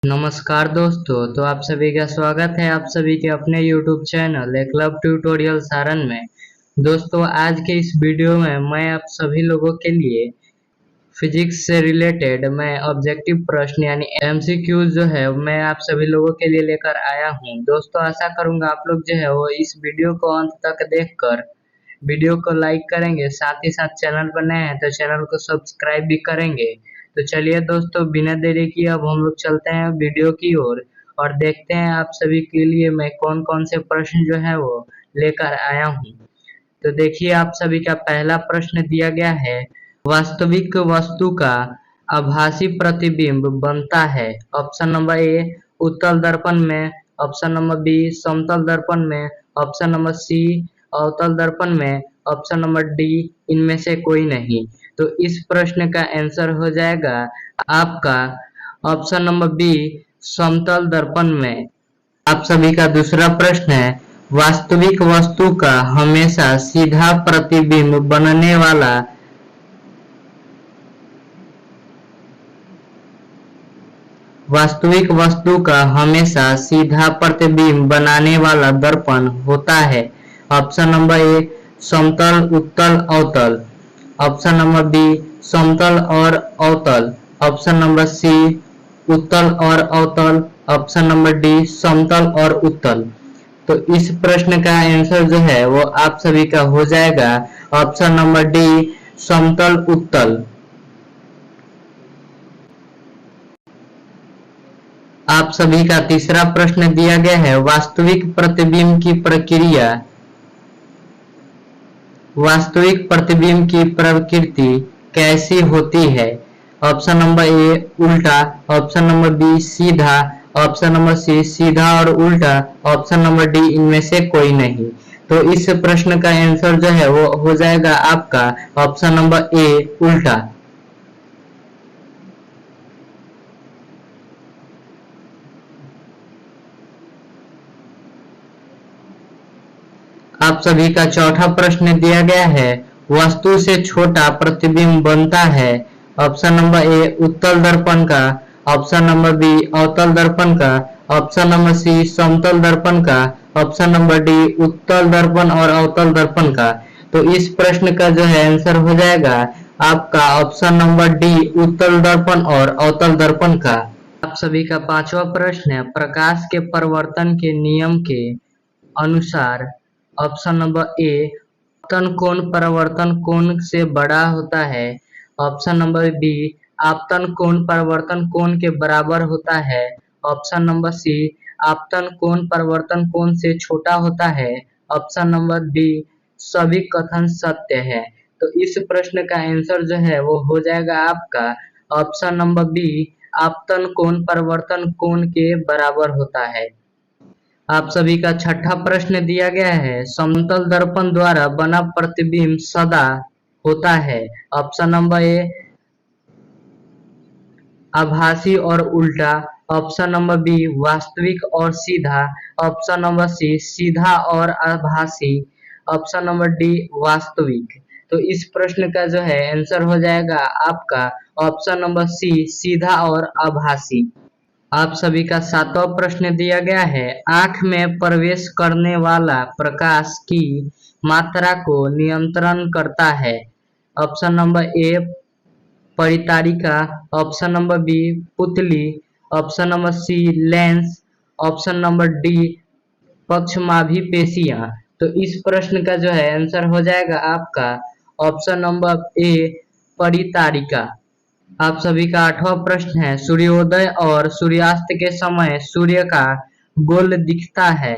नमस्कार दोस्तों, तो आप सभी का स्वागत है आप सभी के अपने YouTube channel Eklavya tutorial Saran में। दोस्तों, आज के इस वीडियो में मैं आप सभी लोगों के लिए फिजिक्स से रिलेटेड मैं ऑब्जेक्टिव प्रश्न यानी एमसीक्यूज जो है मैं आप सभी लोगों के लिए लेकर आया हूं। दोस्तों, आशा करूंगा आप लोग जो है वो इस वीडियो को अंत तक देखकर वीडियो को लाइक करेंगे, साथ ही साथ चैनल पर नए हैं तो चैनल को सब्सक्राइब भी करेंगे। तो चलिए दोस्तों, बिना देरी किए अब हम लोग चलते हैं वीडियो की ओर और देखते हैं आप सभी के लिए मैं कौन कौन से प्रश्न जो है वो लेकर आया हूँ। तो देखिए, आप सभी का पहला प्रश्न दिया गया है, वास्तविक वस्तु का आभासी प्रतिबिंब बनता है। ऑप्शन नंबर ए उत्तल दर्पण में, ऑप्शन नंबर बी समतल दर्पण में, ऑप्शन नंबर सी अवतल दर्पण में, ऑप्शन नंबर डी इनमें से कोई नहीं। तो इस प्रश्न का आंसर हो जाएगा आपका ऑप्शन नंबर बी समतल दर्पण में। आप सभी का दूसरा प्रश्न है, वास्तविक वस्तु का हमेशा सीधा प्रतिबिंब बनने वाला वास्तविक वस्तु का हमेशा सीधा प्रतिबिंब बनाने वाला दर्पण होता है। ऑप्शन नंबर ए समतल उत्तल अवतल, ऑप्शन नंबर बी समतल और अवतल, ऑप्शन नंबर सी उत्तल और अवतल, ऑप्शन नंबर डी समतल और उत्तल। तो इस प्रश्न का आंसर जो है वो आप सभी का हो जाएगा ऑप्शन नंबर डी समतल उत्तल। आप सभी का तीसरा प्रश्न दिया गया है, वास्तविक प्रतिबिंब की प्रक्रिया वास्तविक प्रतिबिंब की प्रकृति कैसी होती है। ऑप्शन नंबर ए उल्टा, ऑप्शन नंबर बी सीधा, ऑप्शन नंबर सी सीधा और उल्टा, ऑप्शन नंबर डी इनमें से कोई नहीं। तो इस प्रश्न का आंसर जो है वो हो जाएगा आपका ऑप्शन नंबर ए उल्टा। आप सभी का चौथा प्रश्न दिया गया है, वस्तु से छोटा प्रतिबिंब बनता है। ऑप्शन नंबर ए उत्तल दर्पण का, ऑप्शन नंबर बी अवतल दर्पण का, ऑप्शन नंबर सी समतल दर्पण का, ऑप्शन नंबर डी उत्तल दर्पण और अवतल दर्पण का। तो इस प्रश्न का जो है आंसर हो जाएगा आपका ऑप्शन नंबर डी उत्तल दर्पण और अवतल दर्पण का। आप सभी का पांचवा प्रश्न है, प्रकाश के परावर्तन के नियम के अनुसार ऑप्शन नंबर ए आपतन कोण परावर्तन कोण से बड़ा होता है, ऑप्शन नंबर बी आपतन कोण परावर्तन कोण के बराबर होता है, ऑप्शन नंबर सी आपतन कोण परावर्तन कोण से छोटा होता है, ऑप्शन नंबर डी सभी कथन सत्य है। तो इस प्रश्न का आंसर जो है वो हो जाएगा आपका ऑप्शन नंबर बी आपतन कोण परावर्तन कोण के बराबर होता है। आप सभी का छठा प्रश्न दिया गया है, समतल दर्पण द्वारा बना प्रतिबिंब सदा होता है। ऑप्शन नंबर ए आभासी और उल्टा, ऑप्शन नंबर बी वास्तविक और सीधा, ऑप्शन नंबर सी सीधा और आभासी, ऑप्शन नंबर डी वास्तविक। तो इस प्रश्न का जो है आंसर हो जाएगा आपका ऑप्शन नंबर सी सीधा और आभासी। आप सभी का सातवां प्रश्न दिया गया है, आंख में प्रवेश करने वाला प्रकाश की मात्रा को नियंत्रण करता है। ऑप्शन नंबर ए परितारिका, ऑप्शन नंबर बी पुतली, option number C lens, option number D पक्षमाभी पेशियां। तो इस प्रश्न का जो है आंसर हो जाएगा आपका ऑप्शन नंबर ए परितारिका। आप सभी का आठवां प्रश्न है, सूर्योदय और सूर्यास्त के समय सूर्य का गोल दिखता है।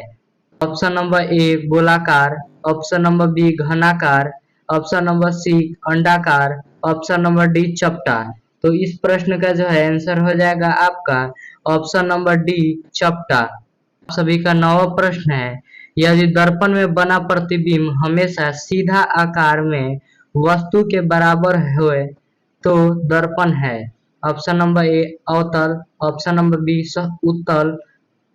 ऑप्शन नंबर ए गोलाकार, ऑप्शन नंबर बी घनाकार, ऑप्शन नंबर सी अंडाकार, ऑप्शन नंबर डी चपटा। तो इस प्रश्न का जो है आंसर हो जाएगा आपका ऑप्शन नंबर डी चपटा। आप सभी का नौवां प्रश्न है, यदि दर्पण में बना प्रतिबिंब हमेशा सीधा आकार में वस्तु के बराबर हो तो दर्पण है। ऑप्शन नंबर ए अवतल, ऑप्शन नंबर बी उत्तल,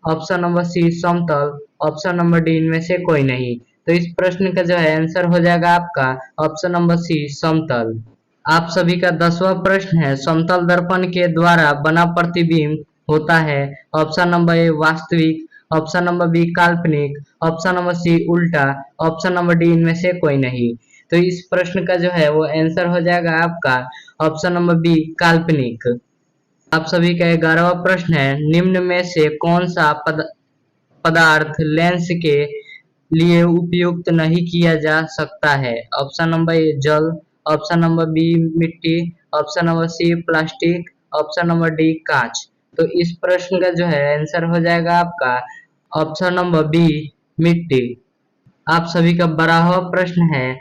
ऑप्शन नंबर सी समतल, ऑप्शन नंबर डी इनमें से कोई नहीं। तो इस प्रश्न का जो है आंसर हो जाएगा आपका ऑप्शन नंबर सी समतल। आप सभी का 10वां प्रश्न है, समतल दर्पण के द्वारा बना प्रतिबिंब होता है? ऑप्शन नंबर ए वास्तविक, ऑप्शन नंबर बी काल्पनिक, ऑप्शन नंबर सी उल्टा, ऑप्शन नंबर डी इनमें से कोई नहीं। तो इस प्रश्न का जो है वो आंसर हो जाएगा आपका ऑप्शन नंबर बी काल्पनिक। आप सभी का 11वां प्रश्न है, निम्न में से कौन सा पदार्थ लेंस के लिए उपयुक्त नहीं किया जा सकता है? ऑप्शन नंबर ए जल, ऑप्शन नंबर बी मिट्टी, option number C plastic, option number D कांच। तो इस प्रश्न का जो है आंसर हो जाएगा आपका ऑप्शन नंबर बी मिट्टी। आप सभी का 12वां प्रश्न है,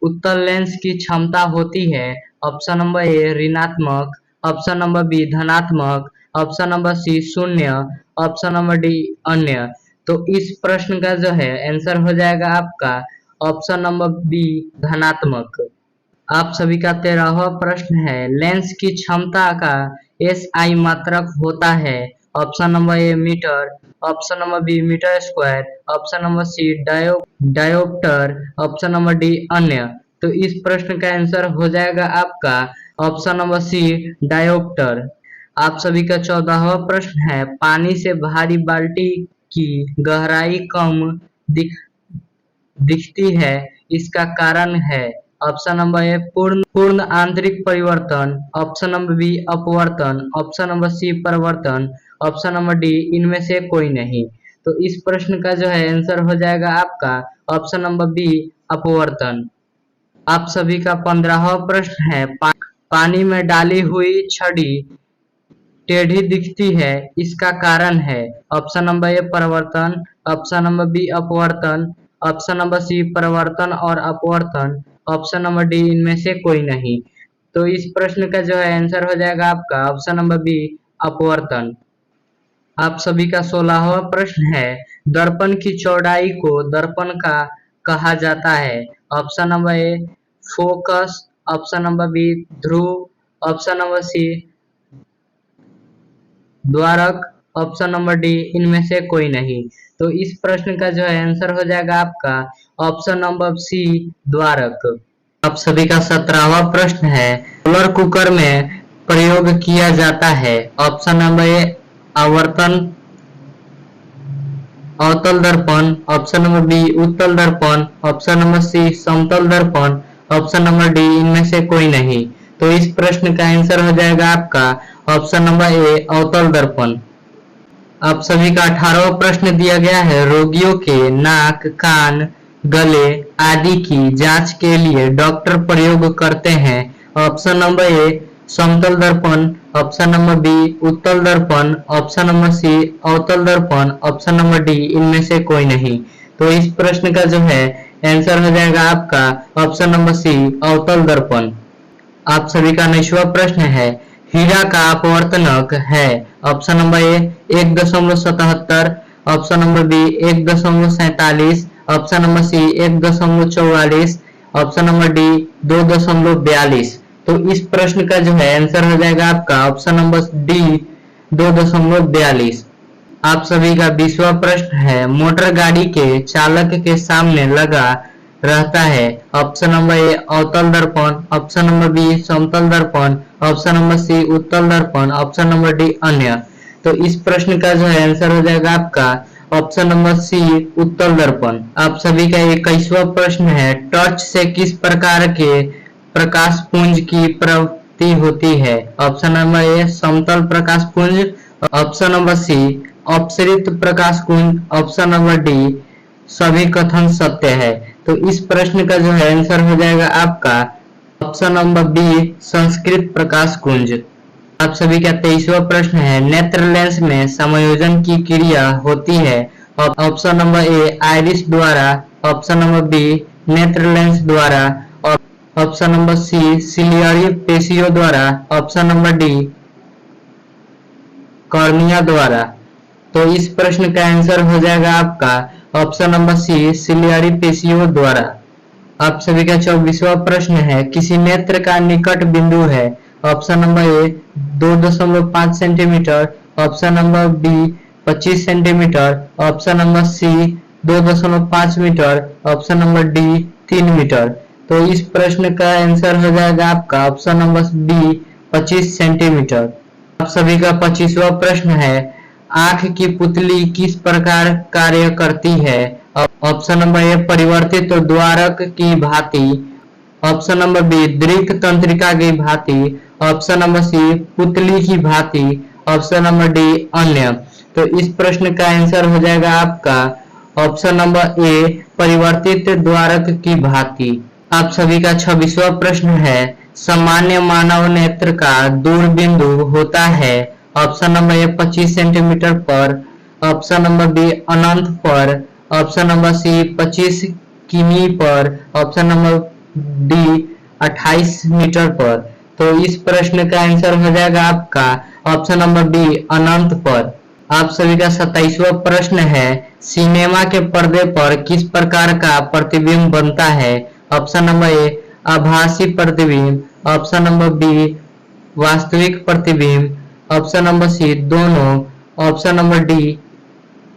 उत्तल लेंस की क्षमता होती है? ऑप्शन नंबर ए ऋणात्मक, ऑप्शन नंबर बी धनात्मक, ऑप्शन नंबर सी शून्य, ऑप्शन नंबर डी अन्य। तो इस प्रश्न का जो है आंसर हो जाएगा आपका ऑप्शन नंबर बी धनात्मक। आप सभी का 13वां प्रश्न है, लेंस की क्षमता का एसआई मात्रक होता है? Option number A metre, option number B metre square, option number C dioptre, option number D अन्य। तो इस प्रश्न का आंसर हो जाएगा आपका ऑप्शन नंबर सी डायोप्टर। आप सभी का 14वां प्रश्न है, पानी से भारी बाल्टी की गहराई कम दिख दिखती है, इसका कारण है? ऑप्शन नंबर ए पूर्ण आंतरिक परिवर्तन, ऑप्शन नंबर बी अपवर्तन, ऑप्शन नंबर सी परिवर्तन, ऑप्शन नंबर डी इनमें से कोई नहीं। तो इस प्रश्न का जो है आंसर हो जाएगा आपका ऑप्शन नंबर बी अपवर्तन। आप सभी का 15वां प्रश्न है, पानी में डाली हुई छड़ी टेढ़ी दिखती है, इसका कारण है? ऑप्शन नंबर ए परिवर्तन, ऑप्शन नंबर बी अपवर्तन, ऑप्शन नंबर सी परिवर्तन और अपवर्तन, ऑप्शन नंबर डी इनमें से कोई नहीं। तो इस प्रश्न का जो है आंसर हो जाएगा आपका ऑप्शन नंबर बी अपवर्तन। आप सभी का 16वां प्रश्न है, दर्पण की चौड़ाई को दर्पण का कहा जाता है? Option number A focus, option number B ध्रुव, ऑप्शन नंबर सी द्वारक, ऑप्शन नंबर डी इनमें से कोई नहीं। तो इस प्रश्न का जो है आंसर हो जाएगा आपका ऑप्शन नंबर सी द्वारक। आप सभी का 17वां प्रश्न है, सोलर कुकर में प्रयोग किया जाता है? ऑप्शन नंबर ए आवर्तन अवतल दर्पण, ऑप्शन नंबर बी उत्तल दर्पण, ऑप्शन नंबर सी समतल दर्पण, ऑप्शन नंबर डी इनमें से कोई नहीं। तो इस प्रश्न का आंसर हो जाएगा आपका ऑप्शन नंबर ए अवतल दर्पण। आप सभी का 18वां प्रश्न दिया गया है, रोगियों के नाक, कान, गले आदि की जांच के लिए डॉक्टर प्रयोग करते हैं? ऑप्शन नंबर ए समतल दर्पण, ऑप्शन नंबर बी उत्तल दर्पण, ऑप्शन नंबर सी अवतल दर्पण, ऑप्शन नंबर डी इनमें से कोई नहीं। तो इस प्रश्न का जो है आंसर हो जाएगा आपका ऑप्शन नंबर सी अवतल दर्पण। आप सभी का 19वां प्रश्न है, हीरा का अपवर्तनक है? Option number A 1.77, option number B 1.47, option number C 1.44, option number D 2.42। तो इस प्रश्न का जो है आंसर हो जाएगा आपका ऑप्शन नंबर डी 2.42। आप सभी का 20वां प्रश्न है, मोटर गाड़ी के चालक के सामने लगा रहता है? ऑप्शन नंबर ए अवतल दर्पण, ऑप्शन नंबर बी समतल दर्पण, ऑप्शन नंबर सी उत्तल दर्पण, ऑप्शन नंबर डी अन्य। तो इस प्रश्न का जो है आंसर हो जाएगा आपका ऑप्शन नंबर सी उत्तल दर्पण। आप सभी का 21वां प्रश्न है, टॉर्च से किस प्रकार के प्रकाश पुंज की प्राप्ति होती है? ऑप्शन नंबर ए समतल प्रकाश पुंज, ऑप्शन नंबर सी अपसरित प्रकाश पुंज, ऑप्शन नंबर डी सभी कथन सत्य है। तो इस प्रश्न का जो है आंसर हो जाएगा आपका ऑप्शन नंबर बी संस्कृत प्रकाश कुंज। आप सभी का 23वां प्रश्न है, नेत्र लेंस में समायोजन की क्रिया होती है? ऑप्शन नंबर ए आइरिस द्वारा, ऑप्शन नंबर बी नेत्र लेंस द्वारा, ऑप्शन नंबर सी सिलियरी पेशियों द्वारा, ऑप्शन नंबर डी कॉर्निया द्वारा। तो इस प्रश्न का आंसर हो जाएगा आपका ऑप्शन नंबर सी सिलियरी पेशियों द्वारा। आप सभी का 24वां प्रश्न है, किसी नेत्र का निकट बिंदु है? Option number A 2.5 centimetre, option number B 25 centimetre, option number C 2.5 metre, option number D 3 metre. तो इस प्रश्न का आंसर हो जाएगा आपका ऑप्शन नंबर बी 25 सेंटीमीटर। आप सभी का 25वां प्रश्न है, आंख की पुतली किस प्रकार कार्य करती है? ऑप्शन नंबर ए परिवर्तित द्वारक की भांति, ऑप्शन नंबर बी दृक तंत्रिका की भांति, ऑप्शन नंबर सी पुतली की भांति, ऑप्शन नंबर डी अन्य। तो इस प्रश्न का आंसर हो जाएगा आपका ऑप्शन नंबर ए परिवर्तित द्वारक की भांति। आप सभी का 26वां प्रश्न है, सामान्य मानव नेत्र का दूर बिंदु होता है? ऑप्शन नंबर ए 25 सेंटीमीटर पर, ऑप्शन नंबर बी अनंत पर, ऑप्शन नंबर सी 25 किमी पर, ऑप्शन नंबर डी 28 मीटर पर। तो इस प्रश्न का आंसर हो जाएगा आपका ऑप्शन नंबर बी अनंत पर। आप सभी का 27वां प्रश्न है, सिनेमा के पर्दे पर किस प्रकार का प्रतिबिंब बनता है? ऑप्शन नंबर ए आभासी प्रतिबिंब, ऑप्शन नंबर बी वास्तविक प्रतिबिंब, ऑप्शन नंबर सी दोनों, ऑप्शन नंबर डी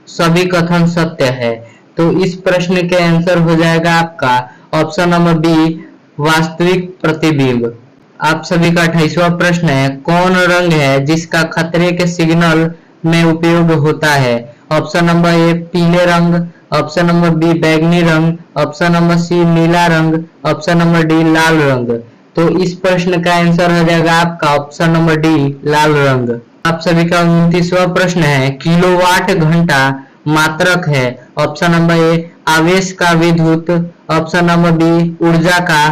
सभी कथन सत्य है। तो इस प्रश्न के आंसर हो जाएगा आपका ऑप्शन नंबर बी वास्तविक प्रतिबिंब। आप सभी का 28वां प्रश्न है, कौन रंग है जिसका खतरे के सिग्नल में उपयोग होता है? ऑप्शन नंबर ए पीले रंग, ऑप्शन नंबर बी बैंगनी रंग, ऑप्शन नंबर सी नीला रंग, ऑप्शन नंबर डी लाल रंग। तो इस प्रश्न का आंसर हो जाएगा आपका ऑप्शन नंबर डी लाल रंग। आप सभी का 29वां प्रश्न है, किलोवाट घंटा मात्रक है? ऑप्शन नंबर ए आवेश का विद्युत, ऑप्शन नंबर बी ऊर्जा का,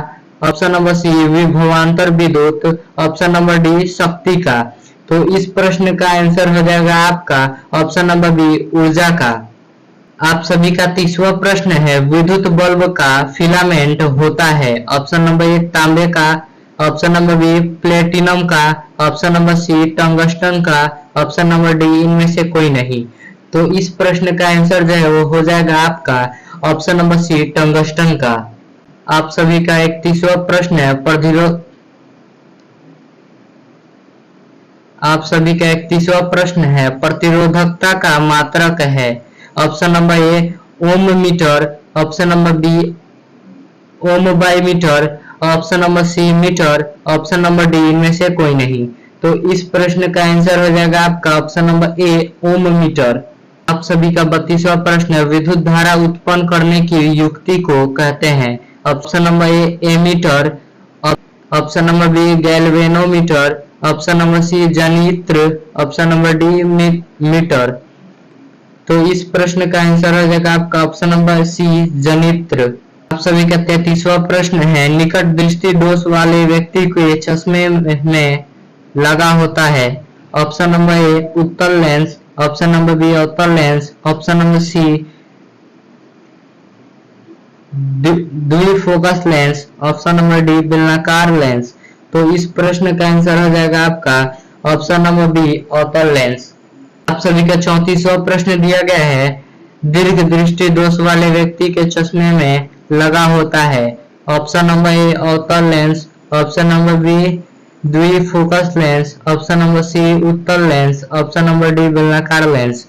ऑप्शन नंबर सी विभवांतर विद्युत, ऑप्शन नंबर डी शक्ति का। तो इस प्रश्न का आंसर हो जाएगा आपका ऑप्शन नंबर बी ऊर्जा का। आप सभी का 30वां प्रश्न है, विद्युत बल्ब का फिलामेंट होता है? ऑप्शन नंबर ए तांबे का, ऑप्शन नंबर बी प्लेटिनम का, ऑप्शन नंबर सी टंगस्टन का, ऑप्शन नंबर डी इनमें से कोई नहीं। तो इस प्रश्न का आंसर जो है वो हो जाएगा आपका ऑप्शन नंबर सी टंगस्टन का। आप सभी का 31वां प्रश्न है, आप सभी का 31वां प्रश्न है, प्रतिरोधकता का मात्रक है? Option number A ohm metre, option number B ohm by metre, option number C metre, option number D इनमें से कोई नहीं। तो इस प्रश्न का आंसर हो जाएगा आपका option number A ohm metre. आप सभी का 32वां प्रश्न है, विद्युत धारा उत्पन्न करने की युक्ति को कहते हैं? Option number A ammeter, option number B galvanometer, option number C जनित्र, ऑप्शन नंबर डी मीटर। तो इस प्रश्न का आंसर हो जाएगा आपका ऑप्शन नंबर सी जनित्र। आप सभी का 33वां प्रश्न है, निकट दृष्टि दोष वाले व्यक्ति के चश्मे में लगा होता है? ऑप्शन नंबर ए उत्तल लेंस, ऑप्शन नंबर बी अवतल लेंस, ऑप्शन नंबर सी द्विफोकस लेंस, ऑप्शन नंबर डी बेलनाकार लेंस। तो इस प्रश्न का आंसर हो जाएगा आपका ऑप्शन नंबर बी अवतल लेंस। आप सभी का 34वां प्रश्न दिया गया है, दीर्घ दृष्टि दोष वाले व्यक्ति के चश्मे में लगा होता है? ऑप्शन नंबर ए अवतल लेंस, ऑप्शन नंबर बी द्विफोकस लेंस, ऑप्शन नंबर सी उत्तल लेंस, ऑप्शन नंबर डी बेलनाकार लेंस।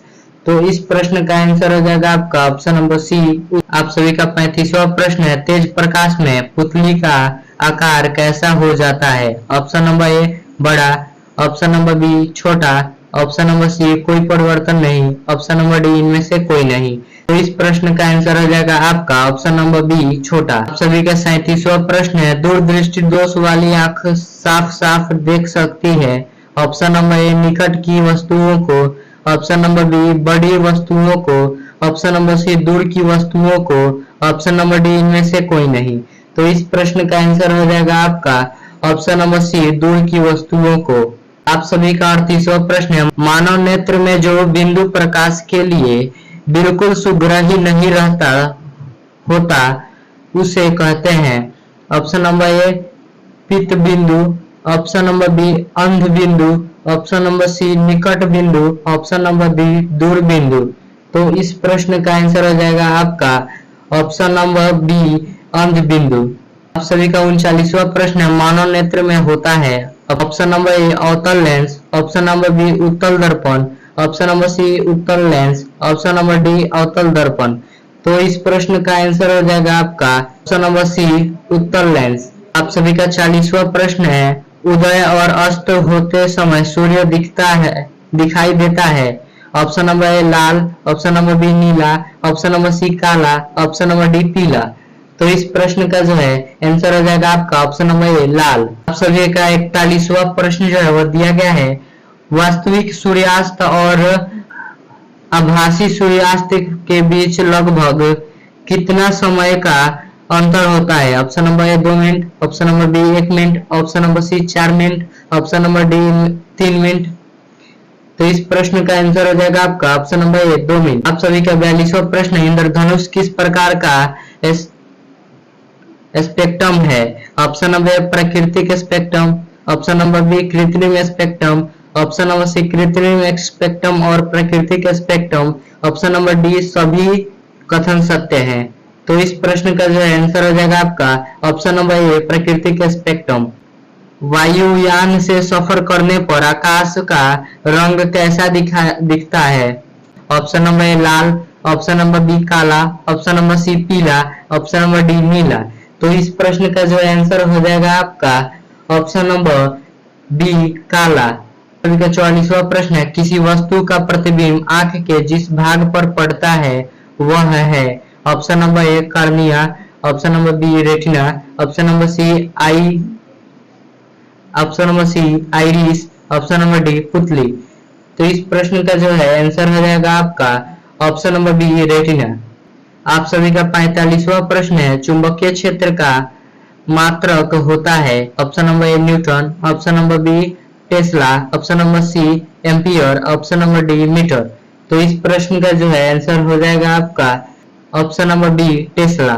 तो इस प्रश्न का आंसर हो जाएगा आपका ऑप्शन नंबर सी। आप सभी का 35वां प्रश्न है, तेज प्रकाश में पुतली का आकार कैसा हो जाता है? ऑप्शन नंबर ए बड़ा, ऑप्शन नंबर बी छोटा, ऑप्शन नंबर सी कोई परिवर्तन नहीं, ऑप्शन नंबर डी इनमें से कोई नहीं। तो इस प्रश्न का आंसर हो जाएगा आपका ऑप्शन नंबर बी छोटा। आप सभी का 37वां प्रश्न है, दूरदृष्टि दोष वाली आंख साफ साफ देख सकती है? ऑप्शन नंबर ए निकट की वस्तुओं को, ऑप्शन नंबर बी बड़ी वस्तुओं को, ऑप्शन नंबर सी दूर की वस्तुओं को, ऑप्शन नंबर डी इनमें से कोई नहीं। तो इस प्रश्न का आंसर हो जाएगा आपका ऑप्शन नंबर सी दूर की वस्तुओं को। आप सभी का 38वां प्रश्न है, मानव नेत्र में जो बिंदु प्रकाश के लिए बिल्कुल सुग्राही नहीं रहता होता उसे कहते हैं? ऑप्शन नंबर ए पित्त बिंदु, ऑप्शन नंबर बी अंध बिंदु, ऑप्शन नंबर सी निकट बिंदु, ऑप्शन नंबर डी दूर बिंदु। तो इस प्रश्न का आंसर हो जाएगा आपका ऑप्शन नंबर बी अंध बिंदु। आप सभी का 39वां प्रश्न है, मानव नेत्र में होता है? ऑप्शन नंबर ए अवतल लेंस, ऑप्शन नंबर बी उत्तल दर्पण, ऑप्शन नंबर सी उत्तल लेंस, ऑप्शन नंबर डी अवतल दर्पण। तो इस प्रश्न का आंसर हो जाएगा आपका ऑप्शन नंबर सी उत्तल लेंस। आप सभी का 40वां प्रश्न है, उदय और अस्त होते समय सूर्य दिखाई देता है? ऑप्शन नंबर ए लाल, ऑप्शन नंबर बी नीला, ऑप्शन नंबर सी काला, ऑप्शन नंबर डी पीला। तो इस प्रश्न का जो है आंसर हो जाएगा आपका ऑप्शन नंबर ए लाल। आप सभी का 41वां प्रश्न जो है वो दिया गया है, वास्तविक सूर्यास्त और आभासी सूर्यास्त के बीच लगभग कितना समय का अंतर होता है? Option number A 2 minute, option number B 1 minute, option number C 4 minute, option number D 3 minute. तो इस प्रश्न का आंसर हो जाएगा आपका ऑप्शन नंबर ए 2 मिनट। आप सभी का 42वां प्रश्न, इंद्रधनुष किस प्रकार का स्पेक्ट्रम है? ऑप्शन नंबर ए प्राकृतिक स्पेक्ट्रम, ऑप्शन नंबर बी कृत्रिम स्पेक्ट्रम, ऑप्शन नंबर सी कृत्रिम स्पेक्ट्रम और प्राकृतिक स्पेक्ट्रम, ऑप्शन नंबर डी सभी कथन सत्य हैं। तो इस प्रश्न का जो है आंसर हो जाएगा आपका ऑप्शन नंबर ए प्राकृतिक स्पेक्ट्रम। वायुयान से सफर करने पर आकाश का रंग कैसा दिखता है? ऑप्शन नंबर ए लाल, ऑप्शन नंबर बी काला, ऑप्शन नंबर सी पीला, ऑप्शन नंबर डी नीला। तो इस प्रश्न का जो आंसर हो जाएगा आपका ऑप्शन नंबर बी काला। अभी का 44वां प्रश्न है, किसी वस्तु का प्रतिबिंब आंख के जिस भाग पर पड़ता है वह है? Option number A cornea, option number B retina, option number C iris, option number D पुतली। तो इस प्रश्न का जो है आंसर हो जाएगा आपका ऑप्शन नंबर बी रेटिना। आप सभी का 45वां प्रश्न है, चुंबकीय क्षेत्र का मात्रक होता है? Option number A newton, option number B tesla, option number C ampere, option number D metre. तो इस प्रश्न का जो है आंसर हो जाएगा आपका ऑप्शन नंबर बी टेस्ला।